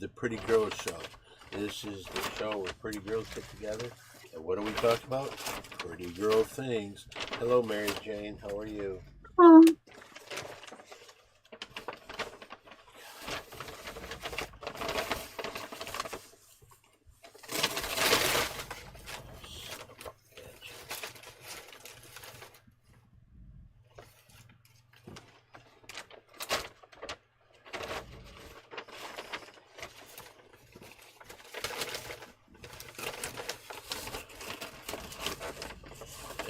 the Pretty Girls Show. This is the show where pretty girls get together. And what do we talk about? Pretty girl things. Hello, Mary Jane. How are you? Oh,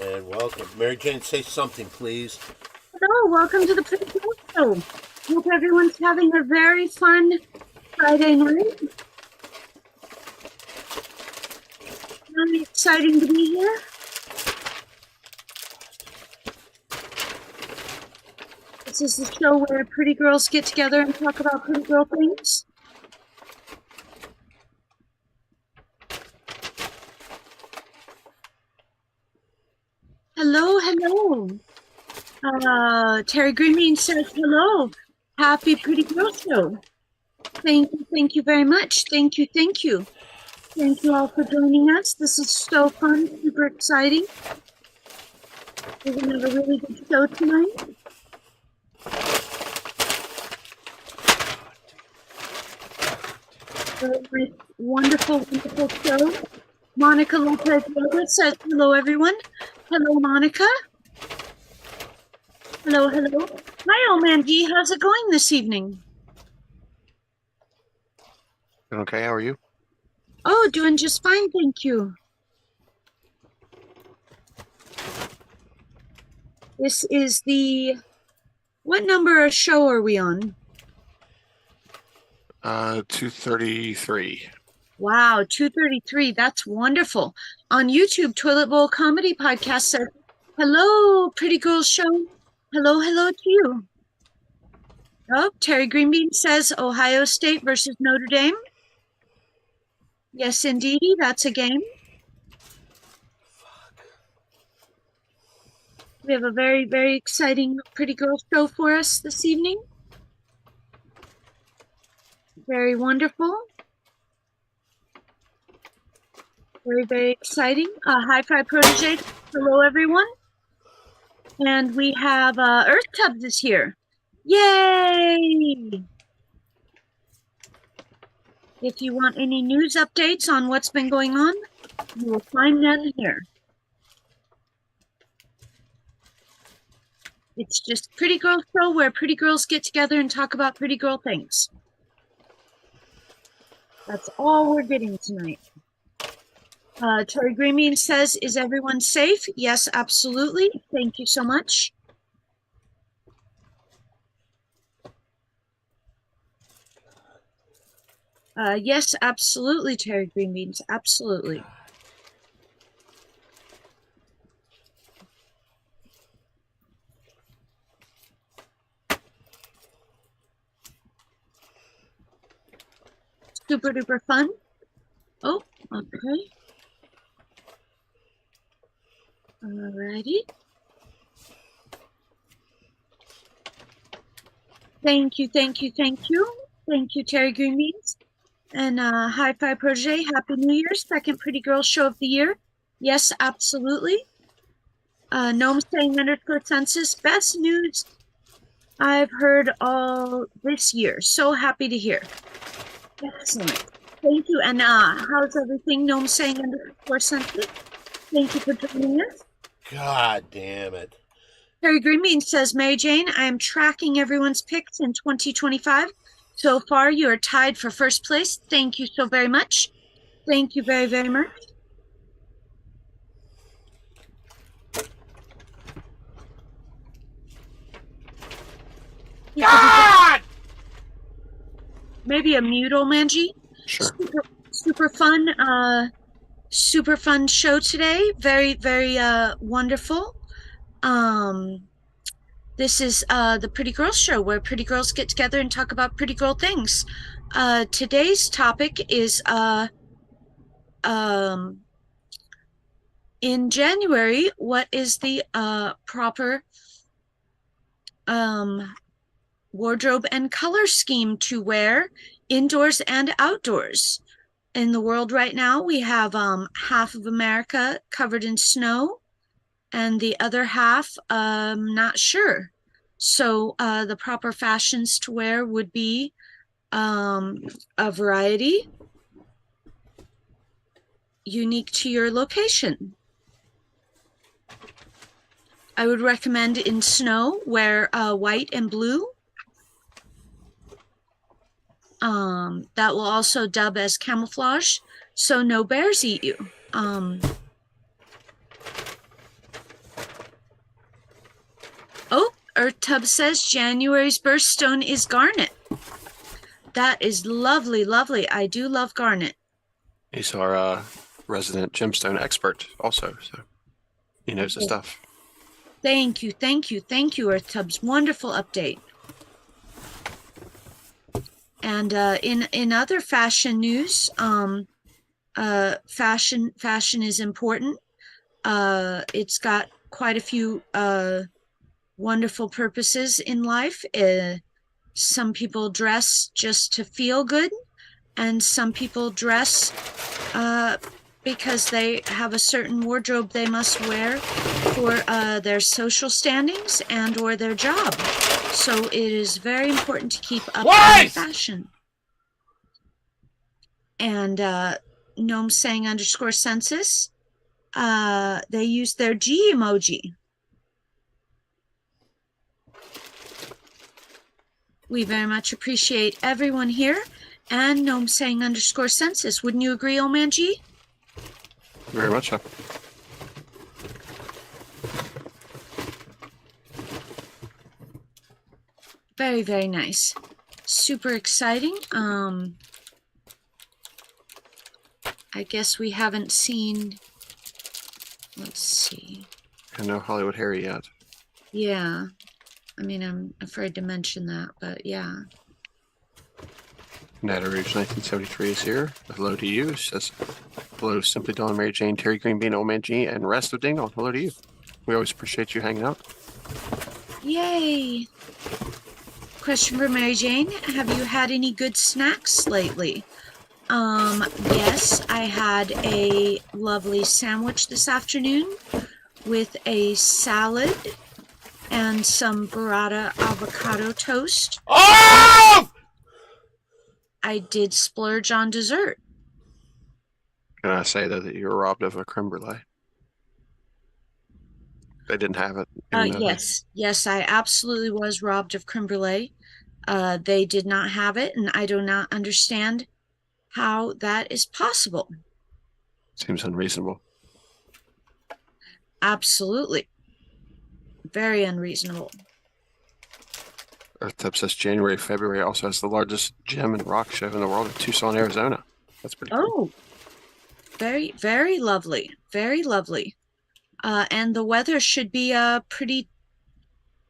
And welcome. Mary Jane, say something, please. hello, welcome to the Pretty Girl Show. Hope everyone's having a very fun Friday night. Very exciting to be here. This is the show where pretty girls get together and talk about pretty girl things. Hello, hello. Terry Greenbean says hello. Happy Pretty Girl Show. Thank you very much. Thank you. Thank you all for joining us. This is so fun, super exciting. We're gonna have a really good show tonight. Very wonderful show. Monica Lopez Yoga says hello, everyone. Hello, Monica. Hello. Hi, old man G. How's it going this evening? Okay, how are you? Oh, doing just fine, thank you. This is what number of show are we on? 233. Wow, 233. That's wonderful. On YouTube, Toilet Bowl Comedy Podcast says, hello, Pretty Girls Show. Hello to you. Oh, Terry Greenbean says Ohio State versus Notre Dame. Yes, indeedy, that's a game. We have a very, very exciting Pretty Girls Show for us this evening. Very wonderful. Very, very exciting. Hi Fi Protege. Hello, everyone. And we have Earth Tubs is here. Yay! If you want any news updates on what's been going on, you will find them here. It's just Pretty Girl Show where pretty girls get together and talk about pretty girl things. That's all we're getting tonight. Terry Greenbean says, is everyone safe? Yes, absolutely. Thank you so much. Yes, absolutely, Terry Greenbeans. Absolutely. Super duper fun. Oh, okay. Alrighty. Thank you. Thank you, Terry Greenbeans. And Hi Fi Protege, Happy New Year, second Pretty Girl Show of the year. Yes, absolutely. Gnome saying _ census, best news I've heard all this year. So happy to hear. Excellent. Thank you. And how's everything? Gnome saying _ census. Thank you for joining us. God damn it. Terry Greenbean says, Mary Jane, I am tracking everyone's picks in 2025. So far, you are tied for first place. Thank you so very much. Thank you very, very much. God! Maybe a mute, old Manji. Sure. Super fun show today. Very, very wonderful. This is the Pretty Girls Show where pretty girls get together and talk about pretty girl things. Today's topic is in January, what is the proper wardrobe and color scheme to wear indoors and outdoors. In the world right now, we have half of America covered in snow and the other half, not sure. So the proper fashions to wear would be a variety unique to your location. I would recommend in snow wear white and blue. That will also dub as camouflage, so no bears eat you. Oh, Earth Tub says January's birthstone is garnet. That is lovely, lovely. I do love garnet. He's our resident gemstone expert also, so he knows the stuff. Thank you, thank you, thank you, Earth Tubs. Wonderful update. And in other fashion news, fashion is important. It's got quite a few wonderful purposes in life. Some people dress just to feel good, and some people dress because they have a certain wardrobe they must wear for their social standings and or their job. So it is very important to keep up with fashion. And Gnome saying _census, they use their G emoji. We very much appreciate everyone here and Gnome saying _census. Wouldn't you agree, Old Man G? Very much so. Very, very nice. Super exciting. I guess we haven't seen, let's see. And no Hollywood Harry yet. Yeah. I mean, I'm afraid to mention that, but yeah. Nat Rouge 1973 is here. Hello to you. It says hello, Simply Dawn, Mary Jane, Terry Green Bean, Old Man G, and rest of Ding Dong. Hello to you. We always appreciate you hanging out. Yay. Question for Mary Jane. Have you had any good snacks lately? Yes, I had a lovely sandwich this afternoon with a salad and some burrata avocado toast. Oh! Can I did splurge on dessert. I say though that you were robbed of a creme brulee? They didn't have it. Yes, I absolutely was robbed of creme brulee. They did not have it, and I do not understand how that is possible. Seems unreasonable. Absolutely. Very unreasonable. Earth Tub says January, February also has the largest gem and rock show in the world in Tucson, Arizona. That's pretty cool. Oh, very, very lovely. Very lovely. And the weather should be pretty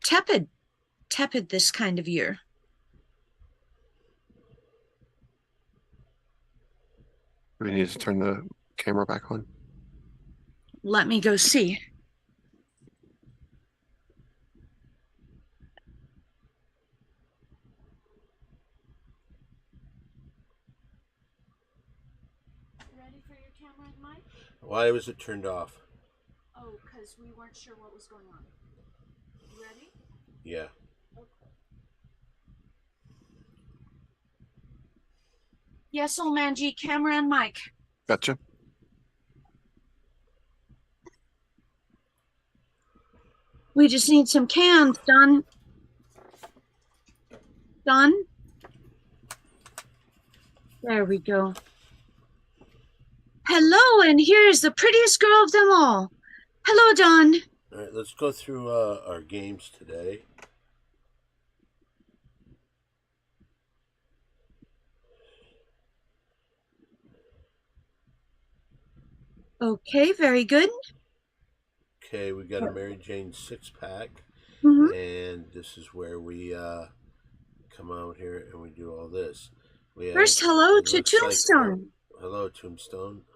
tepid this kind of year. We need to turn the camera back on. Let me go see. Ready for your camera and mic? Why was it turned off? Oh, because we weren't sure what was going on. You ready? Yeah. Yes, Old Man G, camera and mic. Gotcha. We just need some cans done. Done. There we go. Hello, and here's the prettiest girl of them all. Hello, Dawn. All right, let's go through our games today. Okay, very good. Okay, we got a Mary Jane 6-pack, and this is where we come out here and we do all this. We have, First, hello to Tombstone. Hello, Tombstone.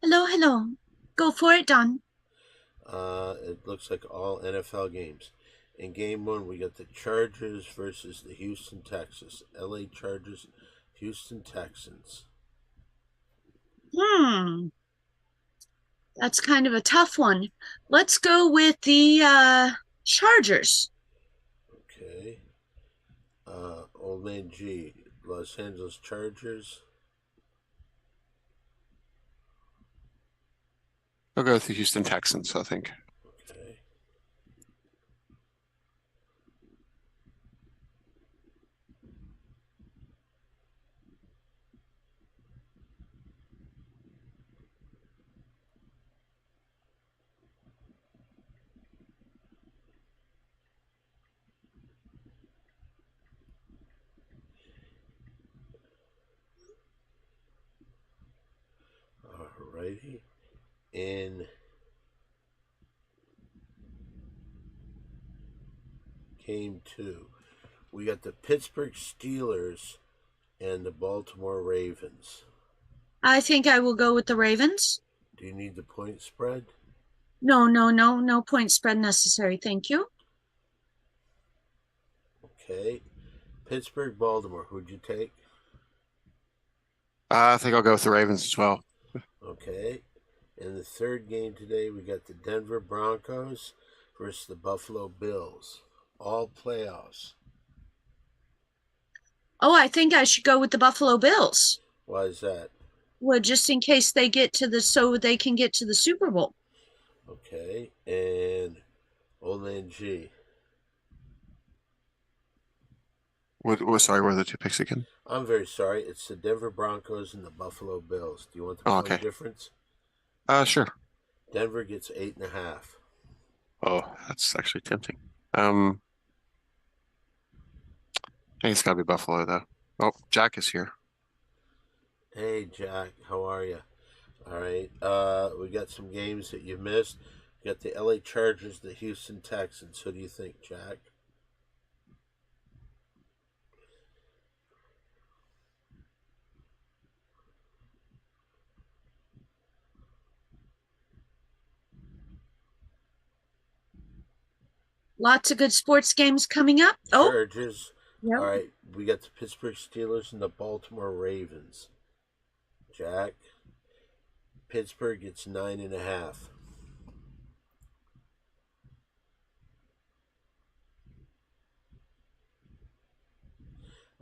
Hello, hello. Go for it, Dawn. It looks like all NFL games. In game one, we got the Chargers versus the Houston Texans. LA Chargers, Houston Texans. That's kind of a tough one. Let's go with the Chargers. Okay. Old Man G, Los Angeles Chargers. I'll go with the Houston Texans, I think. Okay. Alrighty. In game two, we got the Pittsburgh Steelers and the Baltimore Ravens. I think I will go with the Ravens. Do you need the point spread? No point spread necessary. Thank you. Okay. Pittsburgh, Baltimore. Who'd you take? I think I'll go with the Ravens as well. Okay. In the third game today, we got the Denver Broncos versus the Buffalo Bills. All playoffs. Oh, I think I should go with the Buffalo Bills. Why is that? Well, just in case they get to so they can get to the Super Bowl. Okay. And Old Man G. Sorry, what are the two picks again? I'm very sorry. It's the Denver Broncos and the Buffalo Bills. Do you want the Oh, point okay. difference? Sure. Denver gets 8.5. Oh, that's actually tempting. I think it's gotta be Buffalo though. Oh, Jack is here. Hey, Jack. How are you? All right. We got some games that you missed. We got the LA Chargers, the Houston Texans. Who do you think, Jack? Lots of good sports games coming up. Oh, Chargers. yeah. All right. We got the Pittsburgh Steelers and the Baltimore Ravens. Jack. Pittsburgh gets 9.5.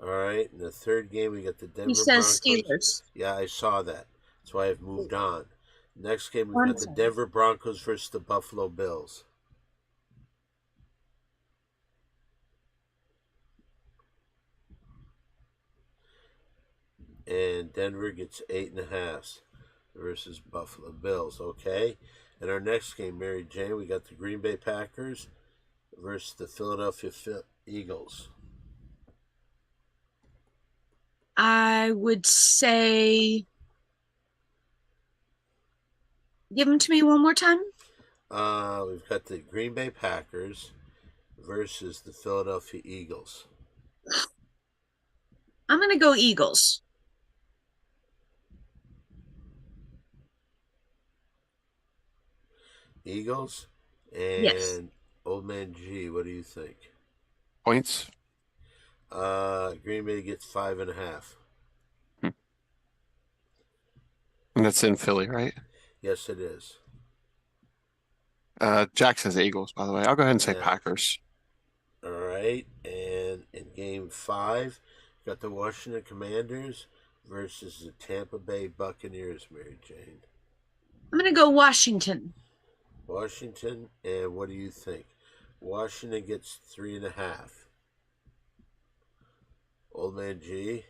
All right. In the third game, we got the Denver He says Broncos. Steelers. Yeah, I saw that. That's why I've moved on. Next game, we've got the Wonderful. Denver Broncos versus the Buffalo Bills. And Denver gets 8.5 versus Buffalo Bills. Okay. In our next game, Mary Jane, we got the Green Bay Packers versus the Philadelphia Eagles. I would say, give them to me one more time. We've got the Green Bay Packers versus the Philadelphia Eagles. I'm going to go Eagles. Eagles? And Yes. Old Man G, what do you think? Points. Green Bay gets 5.5. And that's in Philly, right? Yes, it is. Jack says Eagles, by the way. I'll go ahead and say Yeah. Packers. All right. And in game 5, we got the Washington Commanders versus the Tampa Bay Buccaneers, Mary Jane. I'm going to go Washington. Washington, and what do you think? Washington gets 3.5. Old Man G.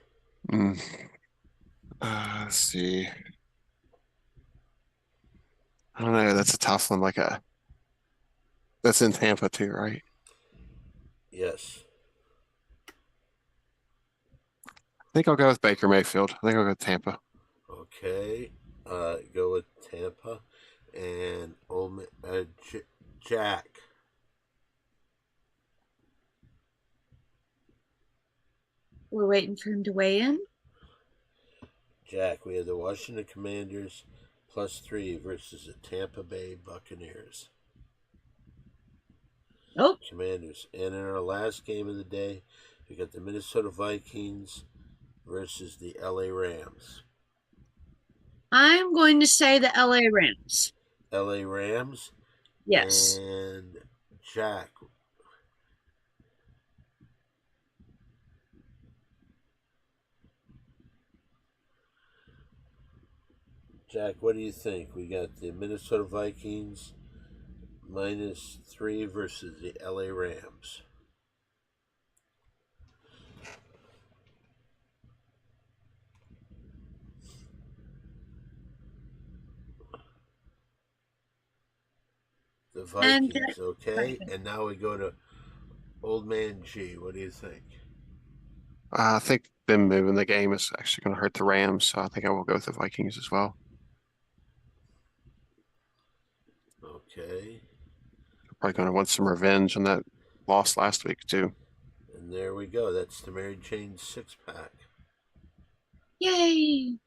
Let's see. I don't know. That's a tough one. That's in Tampa too, right? Yes. I think I'll go with Baker Mayfield. I think I'll go with Tampa. Okay. Go with Tampa and Jack. We're waiting for him to weigh in. Jack, we have the Washington Commanders +3 versus the Tampa Bay Buccaneers. Oh, Commanders. And in our last game of the day, we got the Minnesota Vikings versus the LA Rams. I'm going to say the LA Rams. LA Rams. Yes. And Jack. Jack, what do you think? We got the Minnesota Vikings -3 versus the LA Rams. The Vikings, okay? And now we go to Old Man G. What do you think? I think them moving the game is actually going to hurt the Rams, so I think I will go with the Vikings as well. Okay. Probably going to want some revenge on that loss last week, too. And there we go. That's the Mary Jane 6-pack. Yay!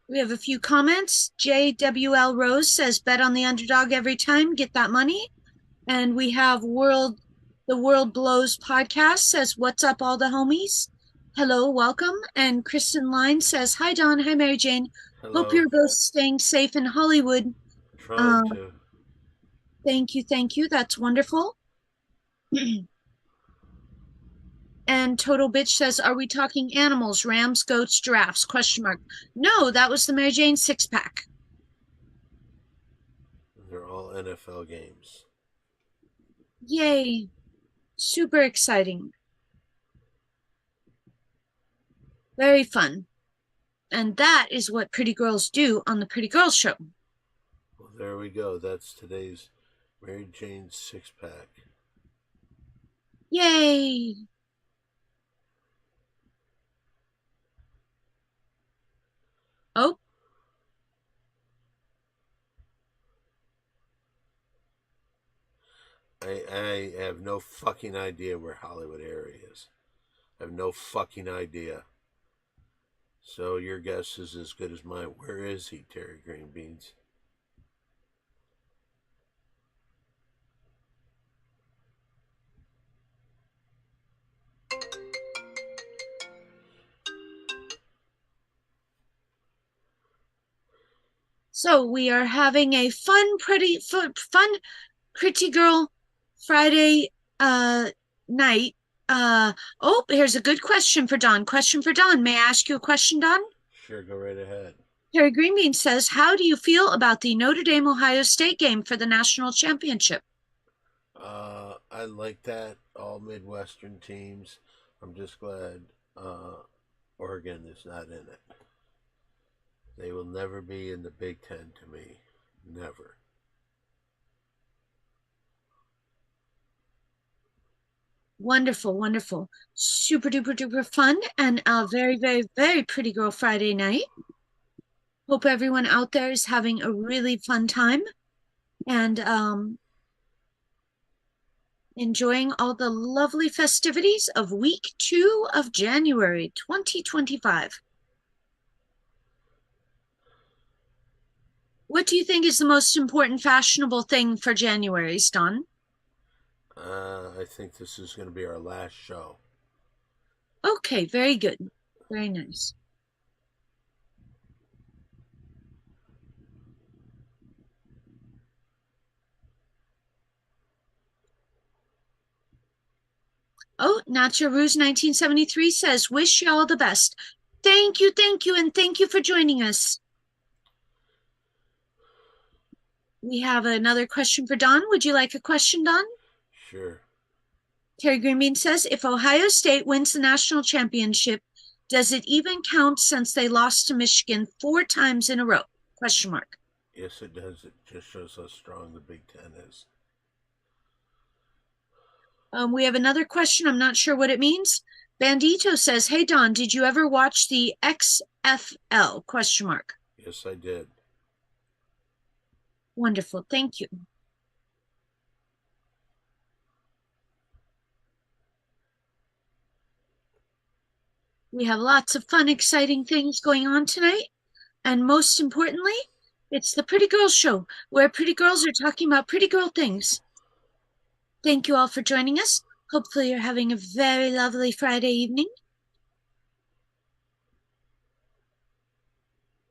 We have a few comments. JWL Rose says, bet on the underdog every time, get that money. And we have the World Blows podcast says, what's up, all the homies? Hello, welcome. And Kristen Line says, hi, Don. Hi, Mary Jane. Hello. Hope you're both staying safe in Hollywood. Trying to. Thank you. Thank you. That's wonderful. And Total Bitch says, are we talking animals, rams, goats, giraffes? ? No, that was the Mary Jane 6-pack. They're all NFL games. Yay. Super exciting. Very fun. And that is what pretty girls do on the Pretty Girls Show. Well, there we go. That's today's Mary Jane 6-pack. Yay. Oh. I have no fucking idea where Hollywood area is. I have no fucking idea. So your guess is as good as mine. Where is he, Terry Green Beans? So we are having a fun Pretty Girl Friday night. Here's a good question for Don. May I ask you a question, Don? Sure, go right ahead. Terry Greenbean says, how do you feel about the Notre Dame Ohio State game for the national championship? I like that. All Midwestern teams. I'm just glad Oregon is not in it. They will never be in the Big Ten to me. Never. Wonderful, wonderful. Super duper duper fun and a very, very, very Pretty Girl Friday night. Hope everyone out there is having a really fun time and enjoying all the lovely festivities of week 2 of January 2025. What do you think is the most important fashionable thing for January, Don? I think this is going to be our last show. Okay, very good. Very nice. Oh, Nacho Ruse 1973 says, wish you all the best. Thank you, and thank you for joining us. We have another question for Don. Would you like a question, Don? Sure. Terry Greenbean says, if Ohio State wins the national championship, does it even count since they lost to Michigan 4 times in a row? ? Yes, it does. It just shows how strong the Big Ten is. We have another question. I'm not sure what it means. Bandito says, hey, Don, did you ever watch the XFL? ? Yes, I did. Wonderful. Thank you. We have lots of fun, exciting things going on tonight. And most importantly, it's the Pretty Girls Show, where pretty girls are talking about pretty girl things. Thank you all for joining us. Hopefully you're having a very lovely Friday evening.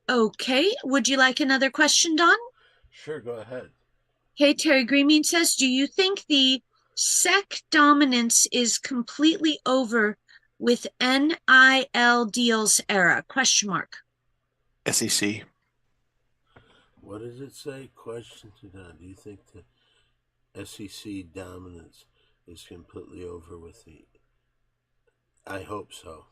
Okay, would you like another question, Don? Sure, go ahead. Okay, Terry Greenmean says, do you think the SEC dominance is completely over with NIL deals era? Question mark. SEC. What does it say? Question to Don. Do you think the SEC dominance is completely over with the... I hope so.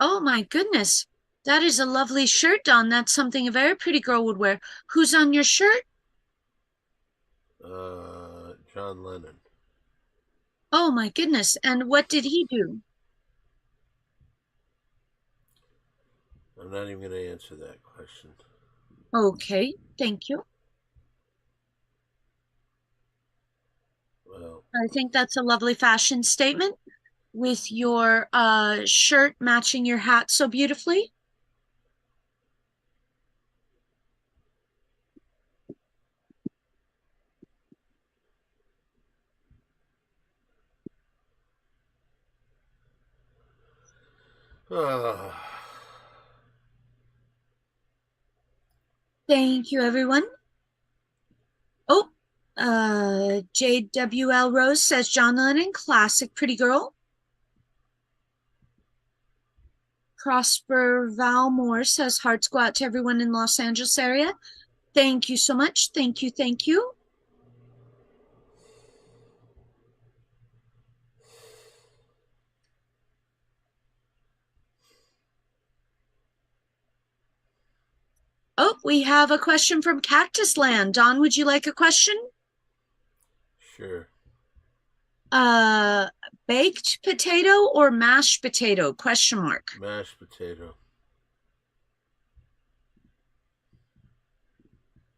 Oh my goodness. That is a lovely shirt, Don. That's something a very pretty girl would wear. Who's on your shirt? John Lennon. Oh my goodness. And what did he do? I'm not even going to answer that question. Okay, thank you. Well, I think that's a lovely fashion statement with your shirt matching your hat so beautifully. Thank you, everyone. Oh, JWL Rose says John Lennon, classic pretty girl. Prosper Valmore says hearts go out to everyone in Los Angeles area. Thank you so much. Thank you. Thank you. Oh, we have a question from Cactus Land. Don, would you like a question? sure. Baked potato or mashed potato? Question mark. Mashed potato.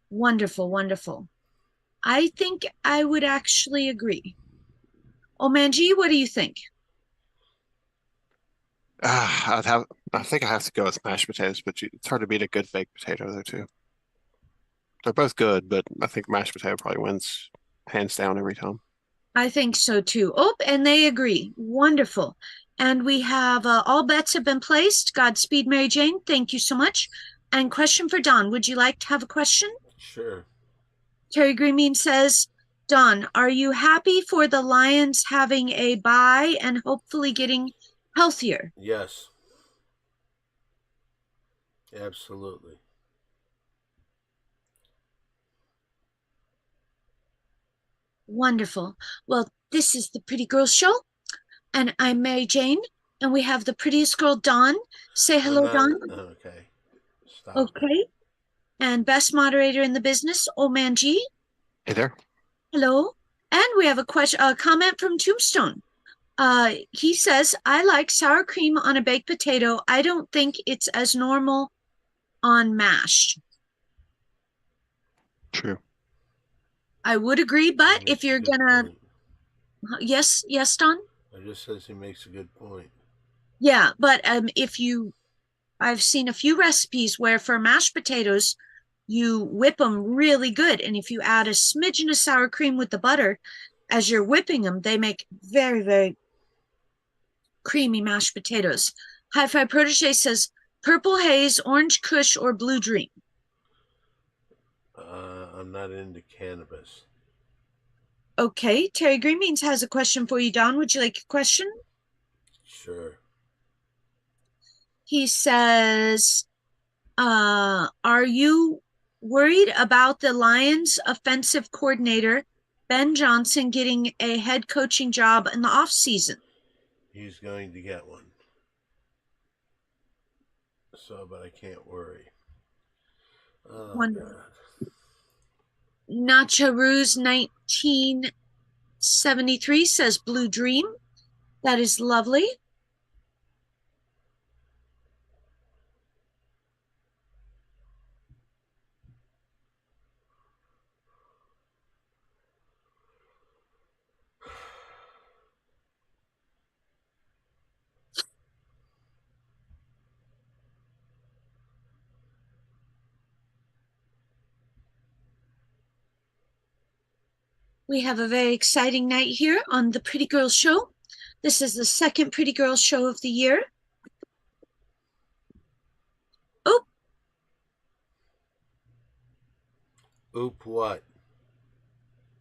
Wonderful, wonderful. I think I would actually agree. Omanji, what do you think? I think I have to go with mashed potatoes, but it's hard to beat a good baked potato though too. They're both good, but I think mashed potato probably wins hands down every time. I think so too. Oh, and they agree. Wonderful. And we have all bets have been placed. Godspeed, Mary Jane. Thank you so much. And question for Don. Would you like to have a question? Sure. Terry Greenmean says, Don, are you happy for the Lions having a bye and hopefully getting healthier? Yes. Absolutely. Wonderful. Well, this is the Pretty Girls Show, and I'm Mary Jane, and we have the prettiest girl, Dawn. Say hello, Dawn. Okay. Stop. Okay. And best moderator in the business, Oman G. Hey there. Hello. And we have a comment from Tombstone. He says, I like sour cream on a baked potato. I don't think it's as normal on mashed. True. I would agree, but He if makes a you're good gonna, point. yes, Don. I just says he makes a good point. Yeah, but I've seen a few recipes where for mashed potatoes, you whip them really good, and if you add a smidgen of sour cream with the butter, as you're whipping them, they make very, very creamy mashed potatoes. Hi-Fi Protege says Purple Haze, Orange Kush, or Blue Dream. I'm not into cannabis. Okay, Terry Greenbeans has a question for you, Don. Would you like a question? Sure. He says, are you worried about the Lions offensive coordinator, Ben Johnson, getting a head coaching job in the offseason? He's going to get one. So, but I can't worry. Oh, Wonderful. God. Nacha Ruse 1973 says Blue Dream. That is lovely. We have a very exciting night here on the Pretty Girls Show. This is the second Pretty Girls Show of the year. Oh, Oop, what?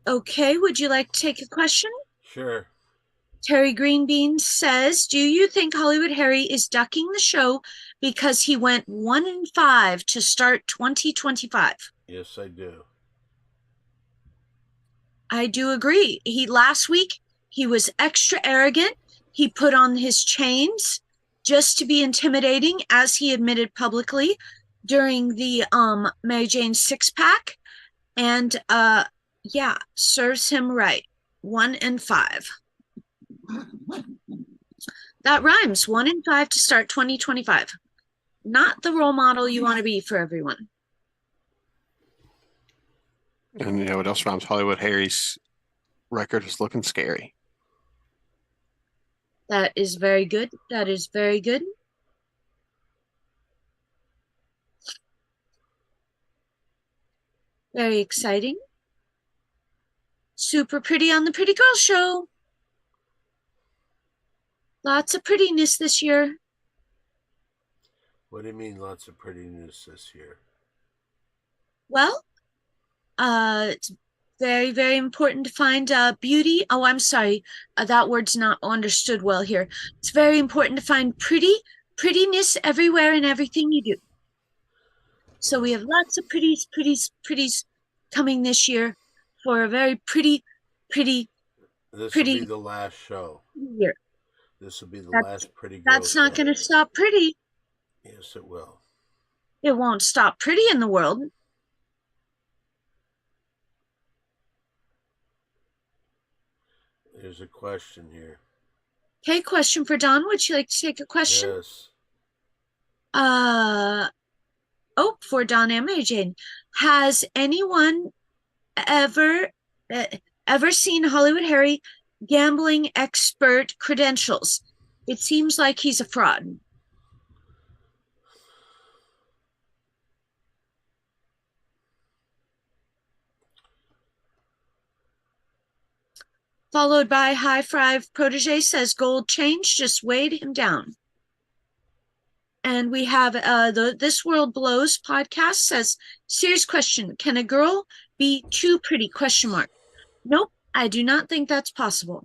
okay. Would you like to take a question? Sure. Terry Greenbean says, do you think Hollywood Harry is ducking the show because he went 1-5 to start 2025? Yes, I do. I do agree. Last week he was extra arrogant. He put on his chains just to be intimidating, as he admitted publicly during the Mary Jane 6-pack. And yeah, serves him right. 1-5. That rhymes. 1-5 to start 2025. Not the role model you want to be for everyone. And you know what else rhymes? Hollywood Harry's record is looking scary. That is very good. That is very good. Very exciting. Super pretty on the Pretty Girl Show. Lots of prettiness this year. What do you mean lots of prettiness this year? Well, it's very, very important to find beauty. Oh, I'm sorry. That word's not understood well here. It's very important to find prettiness everywhere in everything you do. So we have lots of pretties coming this year for a very pretty This will be the last show. year. This will be the last Pretty Girl That's not show. going to stop pretty. Yes, it will. It won't stop pretty in the world. There's a question here. Okay, question for Don. Would you like to take a question? Yes. For Don and Mary Jane. Has anyone ever seen Hollywood Harry gambling expert credentials? It seems like he's a fraud. Followed by High Five Protege says gold change just weighed him down. And we have the This World Blows podcast says, serious question, can a girl be too pretty? ? Nope, I do not think that's possible.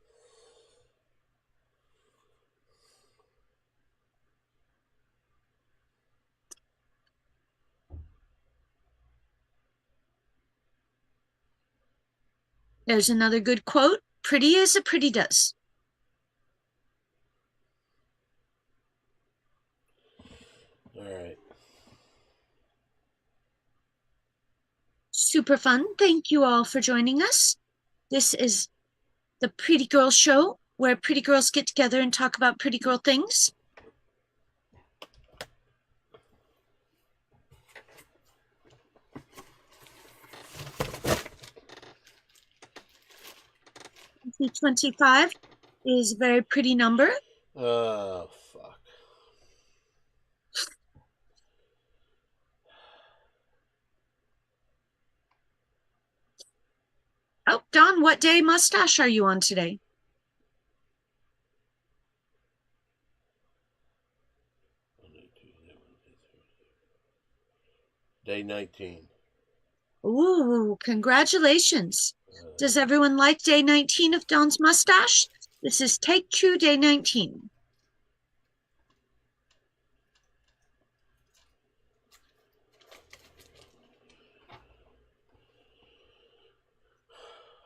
There's another good quote. Pretty as a pretty does. All right. Super fun. Thank you all for joining us. This is the Pretty Girl Show, where pretty girls get together and talk about pretty girl things. $25 is a very pretty number. Oh, fuck. Oh, Don, what day mustache are you on today? Day 19. Ooh, congratulations. Does everyone like day 19 of Don's mustache? This is take 2, day 19.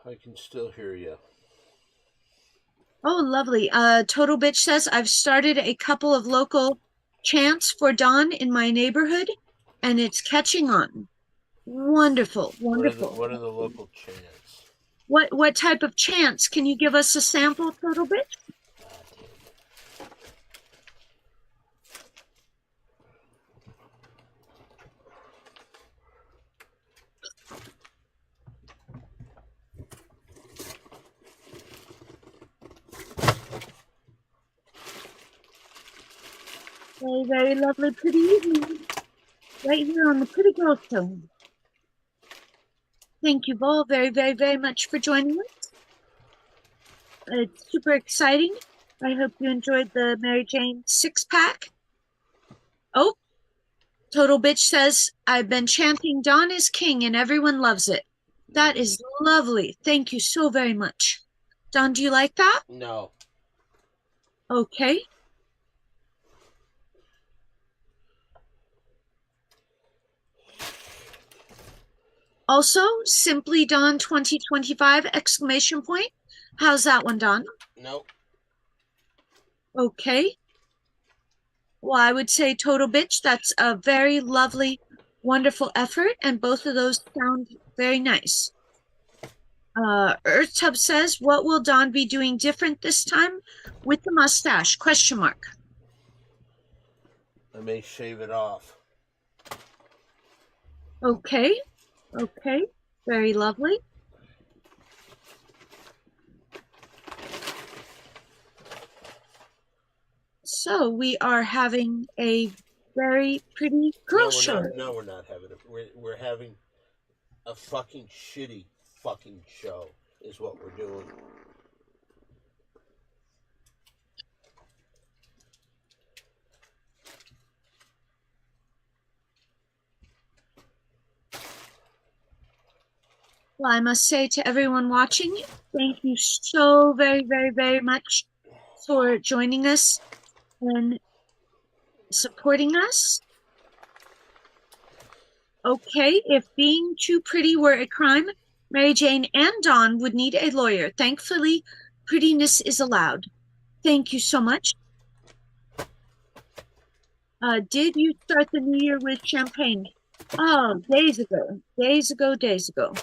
I can still hear you. Oh, lovely. Total Bitch says, I've started a couple of local chants for Don in my neighborhood, and it's catching on. Wonderful, wonderful. What are the local chants? What type of chants? Can you give us a sample, Total Bitch? Very, very lovely, pretty evening. Right here on the Pretty Girl Show. Thank you all very, very, very much for joining us. It's super exciting. I hope you enjoyed the Mary Jane 6-pack. Oh, Total Bitch says, I've been chanting Dawn is King and everyone loves it. That is lovely. Thank you so very much. Dawn, do you like that? No. Okay. Also, Simply Dawn 2025 exclamation point. How's that one, Dawn? Nope. Okay. Well, I would say Total Bitch, that's a very lovely, wonderful effort, and both of those sound very nice. Earth Tub says, what will Dawn be doing different this time with the mustache? Question mark. I may shave it off. Okay. Okay. Very lovely. So we are having a very pretty girl show. No, we're not having it. We're having a fucking shitty fucking show is what we're doing. Well, I must say to everyone watching, thank you so very, very, very much for joining us and supporting us. Okay, if being too pretty were a crime, Mary Jane and Dawn would need a lawyer. Thankfully, prettiness is allowed. Thank you so much. Did you start the new year with champagne? Oh, days ago. Days ago, days ago.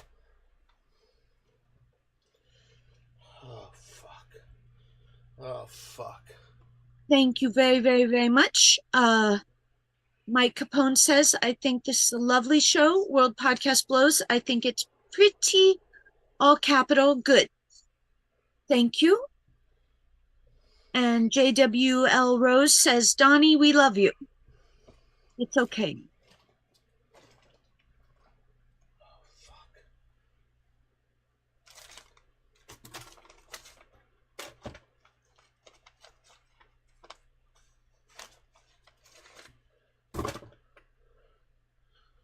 Oh, fuck. Oh, fuck. Thank you very, very, very much. Mike Capone says, I think this is a lovely show. World Podcast Blows. I think it's pretty, all capital, good. Thank you. And JWL Rose says, Donnie, we love you. It's okay. Oh, fuck.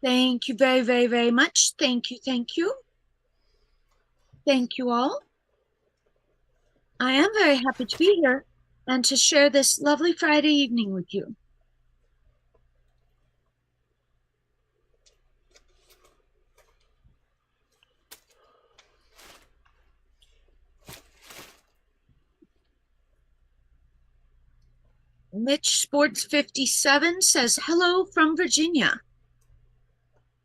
Thank you very, very, very much. Thank you, thank you. Thank you all. I am very happy to be here and to share this lovely Friday evening with you. Mitch Sports 57 says, hello from Virginia.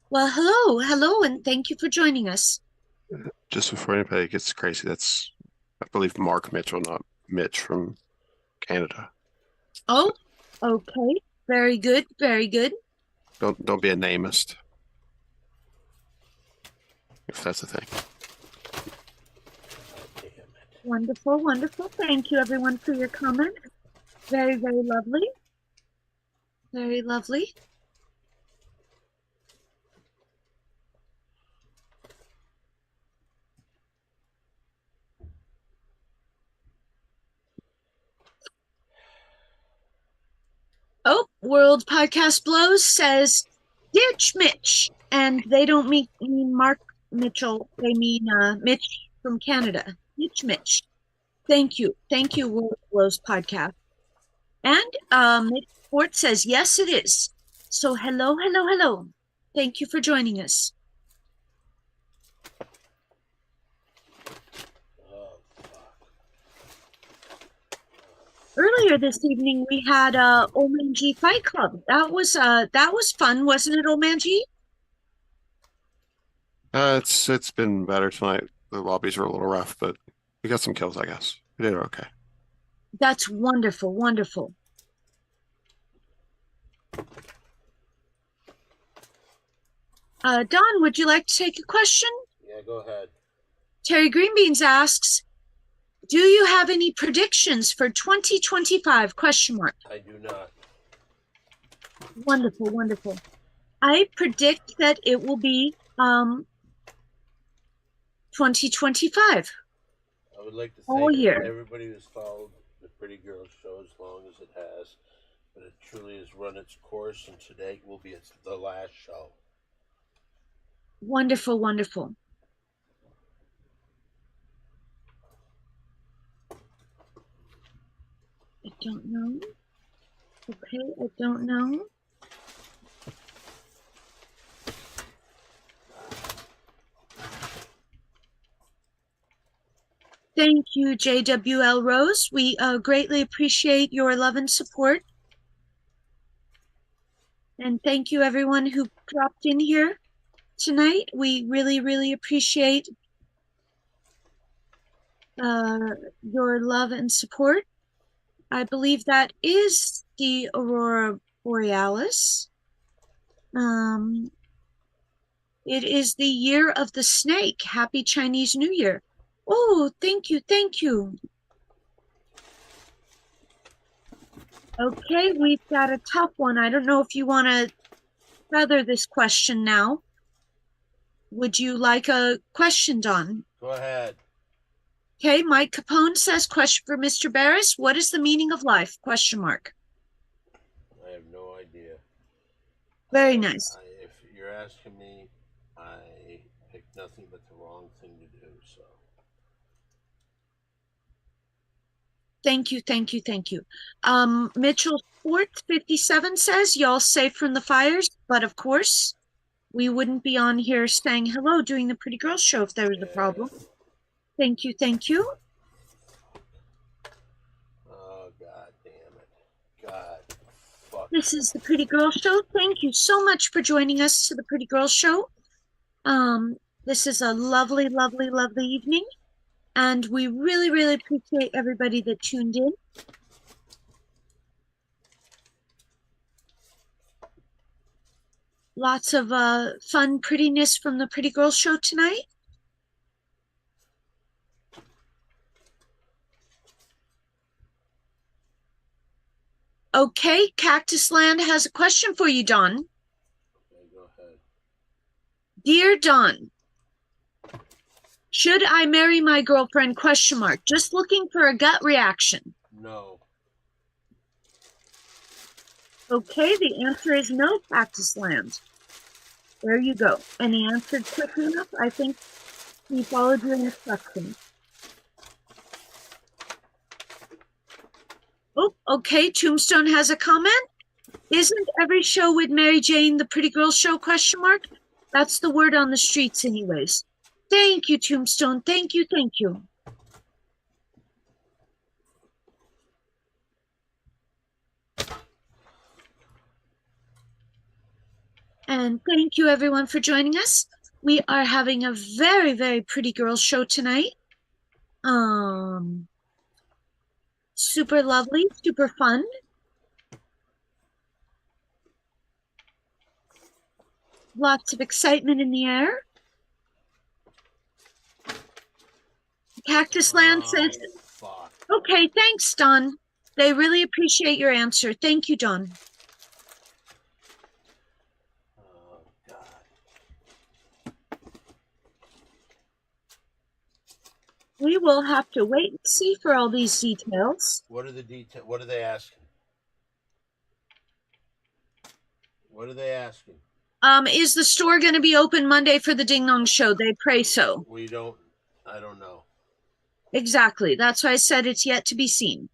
Well, hello, and thank you for joining us. Just before anybody gets crazy, that's, I believe, Mark Mitchell, not Mitch from Canada. Oh, okay. Very good, very good. Don't be a namist, if that's a thing. Damn it. Wonderful, wonderful. Thank you, everyone, for your comment. Very, very lovely. Very lovely. Oh, World Podcast Blows says, ditch Mitch. And they don't mean Mark Mitchell. They mean Mitch from Canada. Ditch Mitch. Thank you. Thank you, World Blows Podcast. And Mitch Fort says, yes, it is. So hello, hello, hello. Thank you for joining us. Oh, fuck. Earlier this evening, we had Old Man G Fight Club. That was fun, wasn't it, Old Man G? It's been better tonight. The lobbies were a little rough, but we got some kills, I guess. We did okay. That's wonderful, wonderful. Don, would you like to take a question? Yeah, go ahead. Terry Greenbeans asks, do you have any predictions for 2025? Question mark. I do not. Wonderful, wonderful. I predict that it will be 2025. I would like to All thank year. everybody who's followed the Pretty Girls show as long as it has. But it truly has run its course, and today will be the last show. Wonderful, wonderful. I don't know. Okay, I don't know. Thank you, JWL Rose. We greatly appreciate your love and support. And thank you, everyone who dropped in here tonight. We really, really appreciate your love and support. I believe that is the Aurora Borealis. It is the year of the snake. Happy Chinese New Year. Oh, thank you, thank you. Okay, we've got a tough one. I don't know if you want to feather this question now. Would you like a question, Don? Go ahead. Okay, Mike Capone says, question for Mr. Barris. What is the meaning of life? Question mark. I have no idea. Very nice. If you're asking me, I picked nothing but the wrong thing to do. So Thank you, thank you, thank you. Mitchell Sports 57 says, y'all safe from the fires, but of course, we wouldn't be on here saying hello doing the Pretty Girls show if there was a problem. Thank you, thank you. Oh, God damn it. God. Fuck. This is the Pretty Girls show. Thank you so much for joining us to the Pretty Girls show. This is a lovely, lovely, lovely evening. And we really, really appreciate everybody that tuned in. Lots of fun prettiness from the Pretty Girls show tonight. Okay, Cactus Land has a question for you, Don. Okay, go ahead. Dear Don, should I marry my girlfriend? Question mark. Just looking for a gut reaction. No. Okay, the answer is no, Cactus Land. There you go. And he answered quickly enough. I think he followed your instructions. Oh, okay. Tombstone has a comment. Isn't every show with Mary Jane the Pretty Girl show? Question mark. That's the word on the streets anyways. Thank you, Tombstone. Thank you, thank you. And thank you everyone for joining us. We are having a very, very Pretty Girls show tonight. Super lovely, super fun. Lots of excitement in the air. Cactus Land says, Fuck. okay, thanks, Don. They really appreciate your answer. Thank you, Don. Oh, God. We will have to wait and see for all these details. What are the details? What are they asking? What are they asking? Is the store going to be open Monday for the Ding Dong show? They pray so. I don't know. Exactly. That's why I said it's yet to be seen.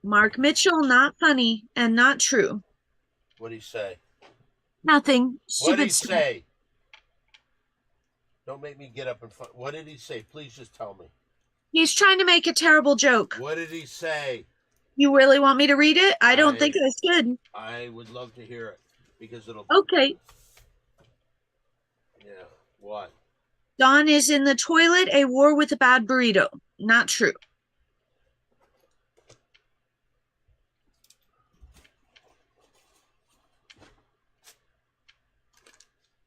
Mark Mitchell, not funny and not true. What'd he say? Nothing. What'd he Stupid say? Don't make me get up and what did he say? Please just tell me. He's trying to make a terrible joke. What did he say? You really want me to read it? I don't think I should. I would love to hear it because it'll. Okay. Yeah. What? Don is in the toilet, a war with a bad burrito. Not true.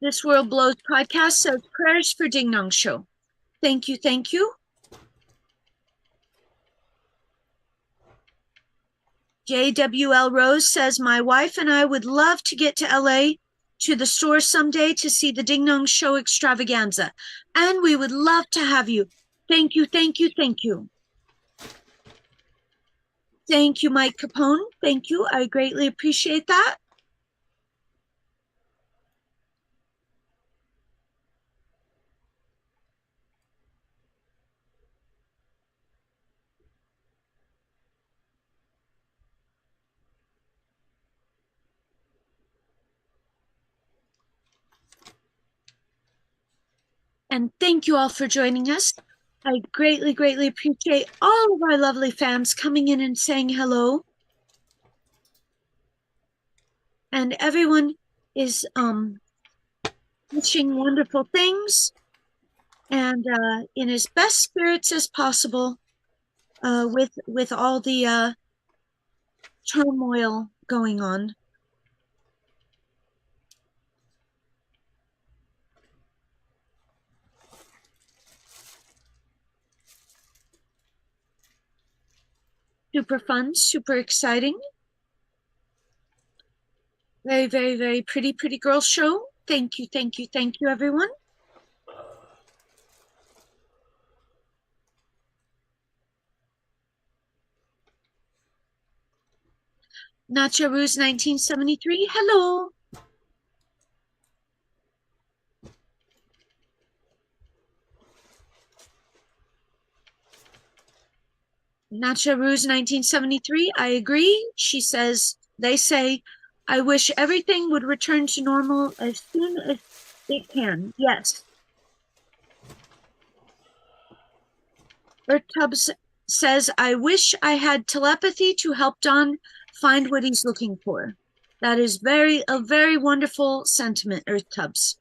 This World Blows podcast says prayers for Ding Dong show. Thank you, thank you. JWL Rose says, my wife and I would love to get to LA to the store someday to see the Ding Dong Show extravaganza. And we would love to have you. Thank you, thank you, thank you. Thank you, Mike Capone. Thank you. I greatly appreciate that. And thank you all for joining us. I greatly, greatly appreciate all of our lovely fans coming in and saying hello. And everyone is wishing wonderful things and in as best spirits as possible with all the turmoil going on. Super fun, super exciting. Very, very, very pretty, pretty girl show. Thank you, thank you, thank you, everyone. Nacha Ruse 1973, hello. Nacha Ruse 1973, I agree. She says, they say, I wish everything would return to normal as soon as it can. Yes. Earth Tubbs says, I wish I had telepathy to help Don find what he's looking for. That is a very wonderful sentiment, Earth Tubbs.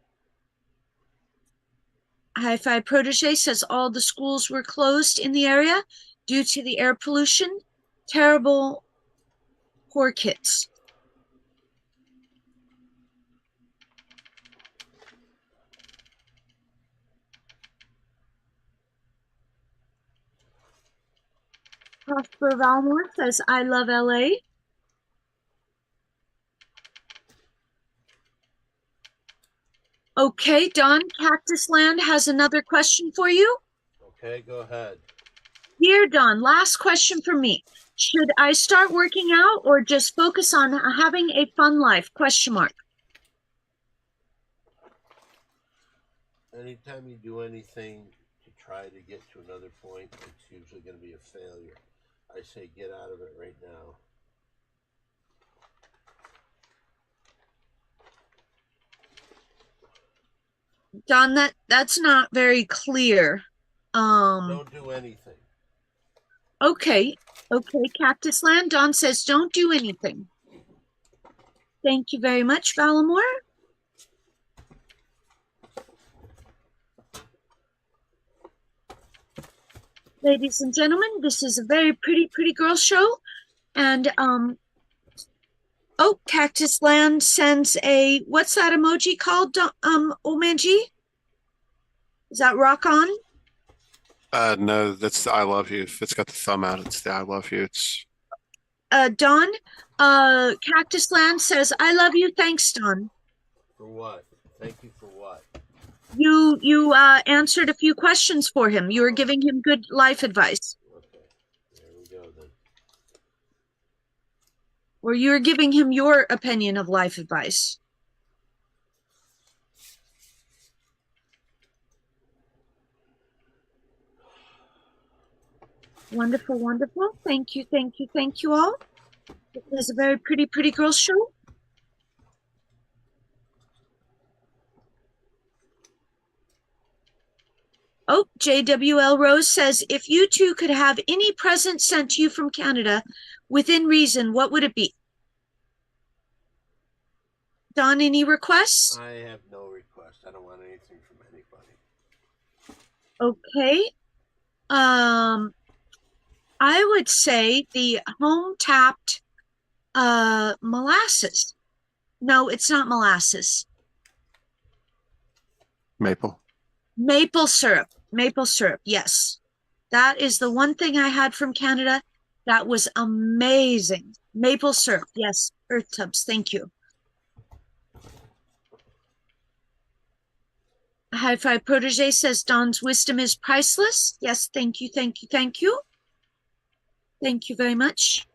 Hi-Fi Protege says all the schools were closed in the area due to the air pollution. Terrible, poor kids. Prosper Valmore says, I love LA. Okay, Don, Cactus Land has another question for you. Okay, go ahead. Dear Don, last question for me. Should I start working out or just focus on having a fun life? Question mark. Anytime you do anything to try to get to another point, it's usually going to be a failure. I say get out of it right now. Don, that's not very clear. Don't do anything. Okay, Cactus Land. Don says don't do anything. Thank you very much, Valamore. Ladies and gentlemen, this is a very pretty, pretty girl show. And oh, Cactus Land sends a, what's that emoji called, Omanji? Is that rock on? No, that's the I love you. If it's got the thumb out, it's the I love you. It's Don, Cactus Land says, I love you. Thanks, Don. For what? Thank you for what? You answered a few questions for him. You were giving him good life advice. Okay, there we go then. Or you were giving him your opinion of life advice. Wonderful, wonderful. Thank you, thank you, thank you all. It was a very pretty, pretty girl show. Oh, JWL Rose says, if you two could have any present sent to you from Canada within reason, what would it be? Don, any requests? I have no request. I don't want anything from anybody. Okay. I would say the home tapped molasses. No, it's not molasses. maple. Maple syrup. Maple syrup, yes. That is the one thing I had from Canada. That was amazing. Maple syrup, yes. Earth Tubs, thank you. High Five Protege says Dawn's wisdom is priceless. Yes, thank you, thank you, thank you. Thank you very much.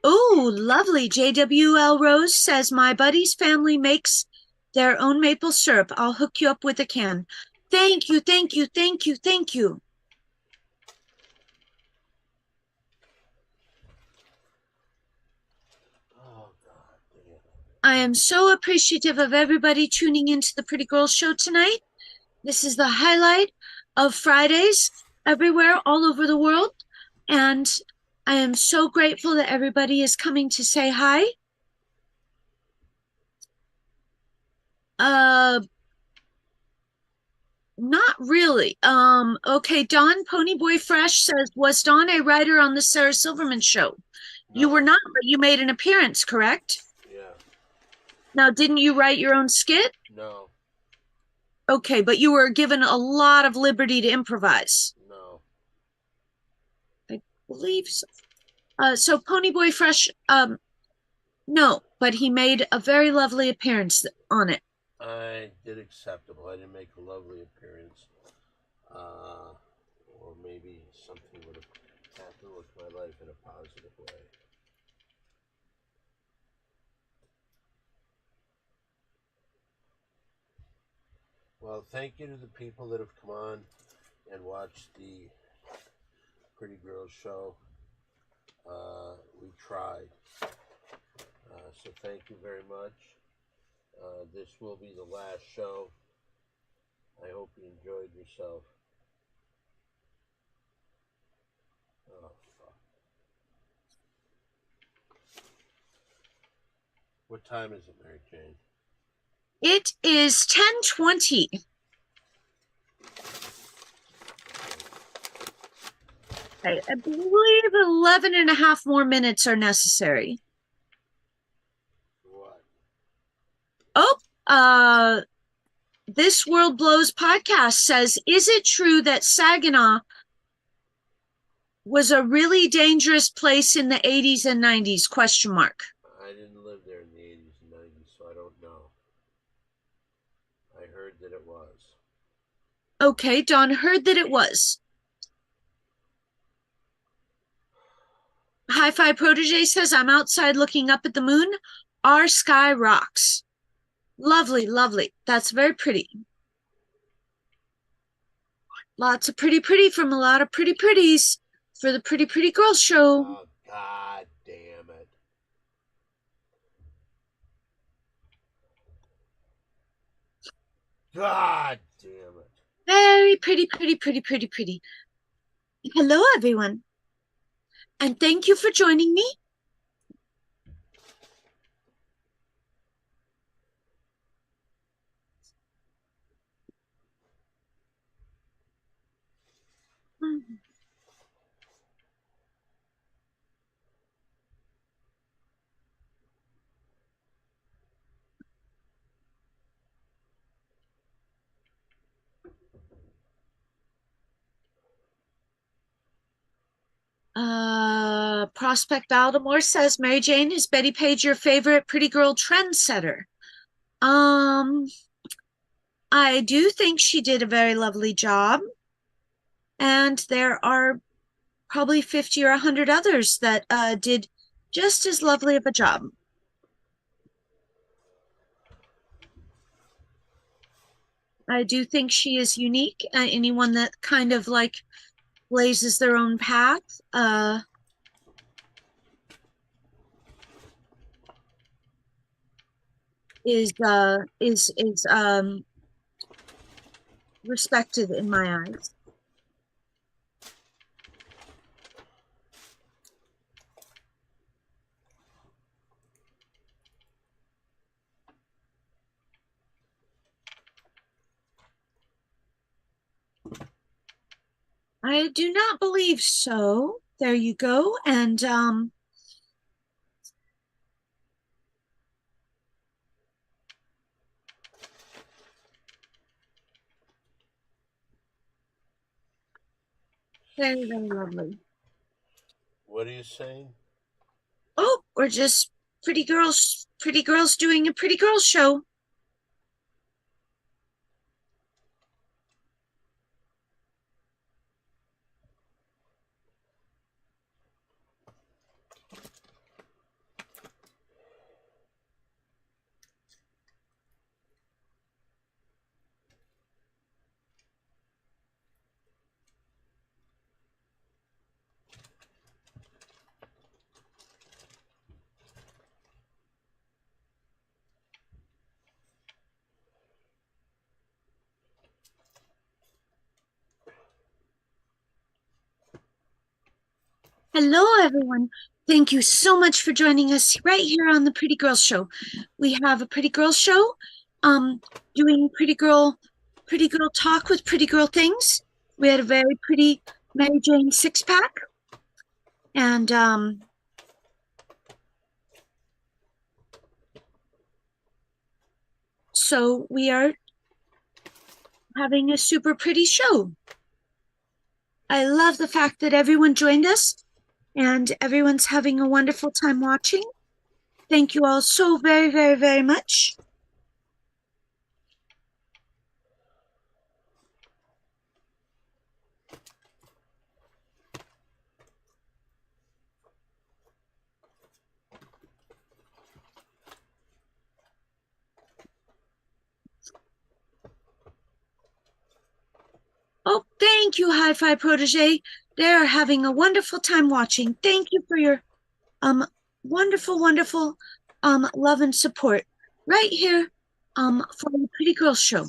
Oh, lovely. JWL Rose says, my buddy's family makes their own maple syrup. I'll hook you up with a can. Thank you, thank you, thank you, thank you. Oh, God damn. I am so appreciative of everybody tuning into the Pretty Girls Show tonight. This is the highlight of Fridays everywhere, all over the world. And I am so grateful that everybody is coming to say hi. Not really. Okay, Dawn Ponyboy Fresh says, was Dawn a writer on the Sarah Silverman show? You No. were not, but you made an appearance, correct? Yeah. Now, didn't you write your own skit? No. Okay, but you were given a lot of liberty to improvise. No. I believe so. So Ponyboy Fresh, no, but he made a very lovely appearance on it. I did acceptable. I didn't make a lovely appearance. Or maybe something would have happened with my life in a positive way. Well, thank you to the people that have come on and watched the Pretty Girls Show. We tried. So thank you very much. This will be the last show. I hope you enjoyed yourself. Oh, fuck. What time is it, Mary Jane? It is 10:20. I believe 11 and a half more minutes are necessary. What? Oh, This World Blows podcast says, is it true that Saginaw was a really dangerous place in the 80s and 90s? Question mark. I didn't live there in the 80s and 90s, so I don't know. I heard that it was. Okay, Dawn heard that it was. Hi-Fi Protege says, I'm outside looking up at the moon. Our sky rocks. Lovely, lovely. That's very pretty. Lots of pretty from a lot of pretties for the Pretty Girls Show. Oh, God damn it. God damn it. Very pretty. Hello, everyone. And thank you for joining me. Prospect Baltimore says, Mary Jane, is Betty Page your favorite pretty girl trendsetter? I do think she did a very lovely job. And there are probably 50 or 100 others that did just as lovely of a job. I do think she is unique. Anyone that kind of like blazes their own path is respected in my eyes. I do not believe so. There you go. And very lovely. What are you saying? Oh, we're just pretty girls doing a pretty girls show. Hello, everyone. Thank you so much for joining us right here on the Pretty Girls Show. We have a Pretty Girls Show, doing pretty girl talk with pretty girl things. We had a very pretty Mary Jane 6-pack, and so we are having a super pretty show. I love the fact that everyone joined us and everyone's having a wonderful time watching. Thank you all so very, very, very much. Oh, thank you, Hi-Fi Protege. They're having a wonderful time watching. Thank you for your wonderful, wonderful love and support right here for the Pretty Girls Show.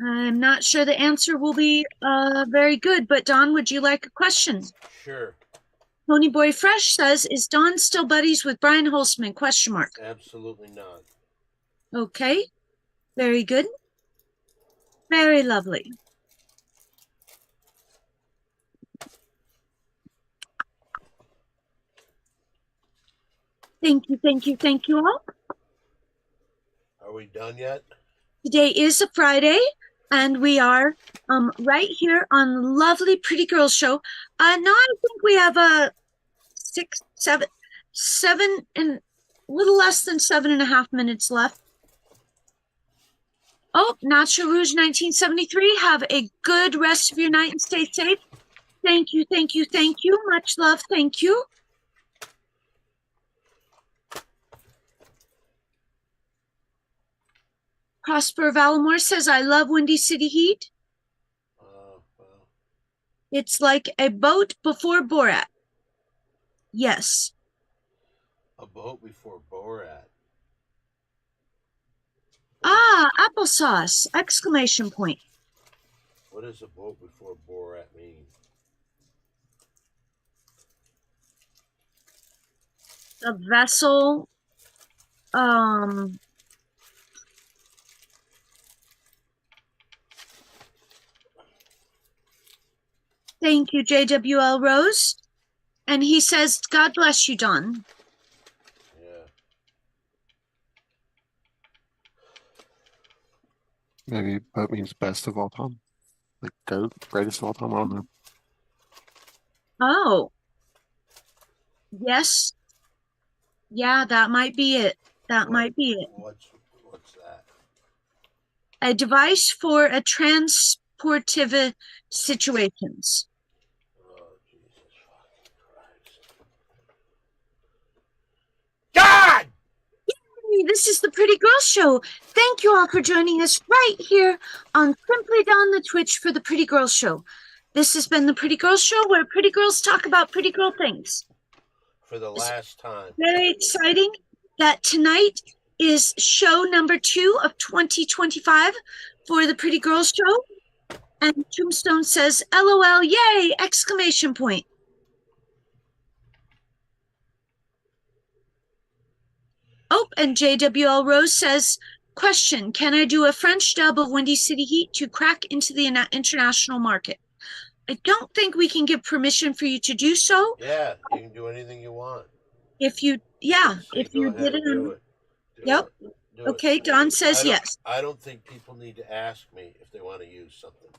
I'm not sure the answer will be very good, but Don, would you like a question? Sure. Tony Boy Fresh says, is Don still buddies with Brian Holzman? Question mark. Absolutely not. Okay. Very good. Very lovely. Thank you, thank you, thank you all. Are we done yet? Today is a Friday, and we are right here on the lovely Pretty Girls Show. Now I think we have a 7 and a little less than 7.5 minutes left. Oh, Nacho Rouge 1973. Have a good rest of your night and stay safe. Thank you, thank you, thank you. Much love, thank you. Prosper Valamore says, I love Windy City Heat. Well, It's like a boat before Borat. Yes. a boat before Borat. Ah, applesauce! Exclamation point. What does a boat before Borat mean? A vessel. Thank you, JWL Rose. And he says, God bless you, Don. Yeah. Maybe boat means best of all time. Like GOAT, greatest of all time. I don't know. Oh. Yes. Yeah, that might be it. That might be it. What's that? A device for a transportive situations. Oh, Jesus fucking Christ. God! Hey, this is the Pretty Girls Show. Thank you all for joining us right here on Simply Don the Twitch for the Pretty Girls Show. This has been the Pretty Girls Show, where pretty girls talk about pretty girl things. For the last time. Very exciting that tonight is show number 2 of 2025 for the Pretty Girls Show. And Tombstone says, LOL, yay! Exclamation point. Oh, and JWL Rose says, question, can I do a French dub of Windy City Heat to crack into the international market? I don't think we can give permission for you to do so. Yeah, you can do anything you want. If you, yeah, Say, if go you ahead did and it. do it. Do Yep. it. Do Okay, it. Don says yes. I don't think people need to ask me if they want to use something.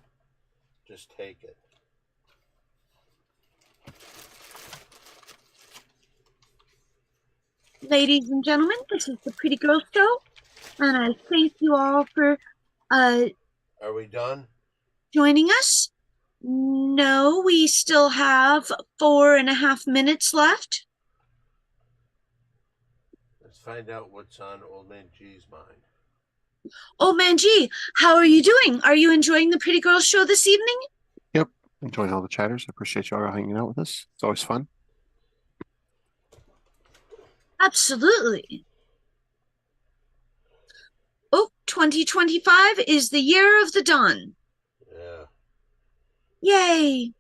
Just take it. Ladies and gentlemen, this is the Pretty Girl Show, and I thank you all for Are we done? joining us. No, we still have 4.5 minutes left. Let's find out what's on Old Man G's mind. Oh, man, G, how are you doing? Are you enjoying the Pretty Girl Show this evening? Yep. Enjoying all the chatters. I appreciate y'all hanging out with us. It's always fun. Absolutely. Oh, 2025 is the year of the dawn. Yeah. Yay.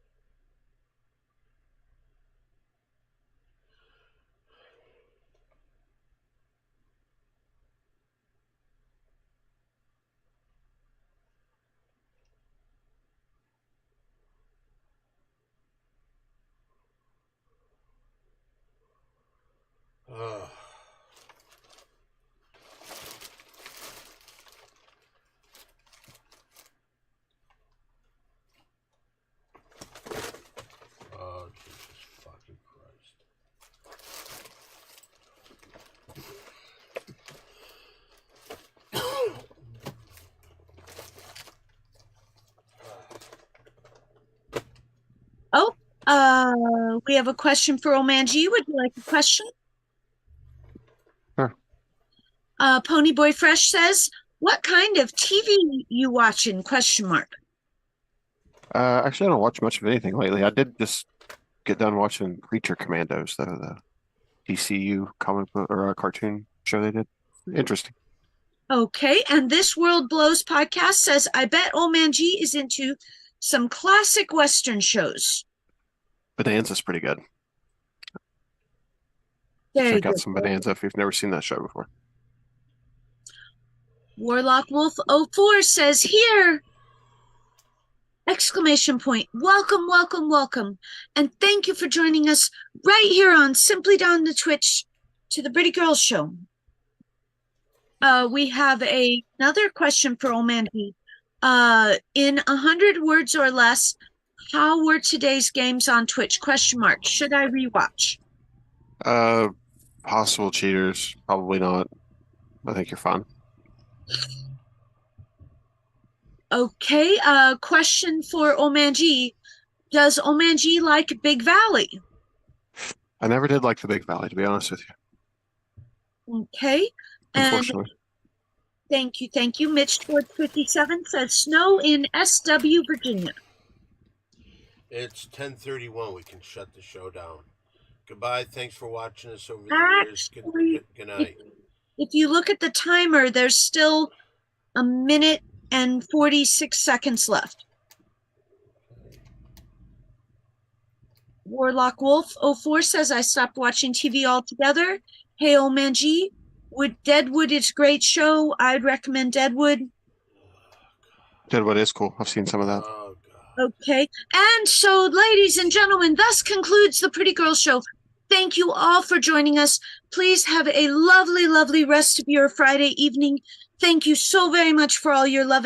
Oh. Oh, Jesus fucking Christ. Oh, we have a question for Omanji. Would you like a question? Sure. Ponyboy Fresh says, "What kind of TV you watching?" Question mark. Actually, I don't watch much of anything lately. I did just get done watching Creature Commandos, the DCU comic book or cartoon show they did. Interesting. Okay, and This World Blows podcast says, "I bet Omanji is into some classic Western shows." Bonanza's pretty good. Very Check out good. some Bonanza if you've never seen that show before. Warlock Wolf 04 says, "Here!" Exclamation point. Welcome, welcome, welcome. And thank you for joining us right here on Simply Down the Twitch to the Pretty Girl Show. We have another question for Omanji. In 100 words or less, how were today's games on Twitch? Question mark. Should I rewatch? Possible cheaters, probably not. I think you're fine. Okay, question for Omanji. Does Omanji like Big Valley? I never did like the Big Valley, to be honest with you. Okay, and Unfortunately. thank you. Mitch Ford 57 says snow in SW, Virginia. It's 10:31. We can shut the show down. Goodbye. Thanks for watching us over the years. Good night. If you look at the timer, there's still 1 minute and 46 seconds left. Warlock Wolf 04 says, "I stopped watching TV altogether. Hey, Omanji, Deadwood is a great show. I'd recommend Deadwood." Deadwood is cool. I've seen some of that. Oh, God. Okay. And so, ladies and gentlemen, thus concludes the Pretty Girl Show. Thank you all for joining us. Please have a lovely, lovely rest of your Friday evening. Thank you so very much for all your love and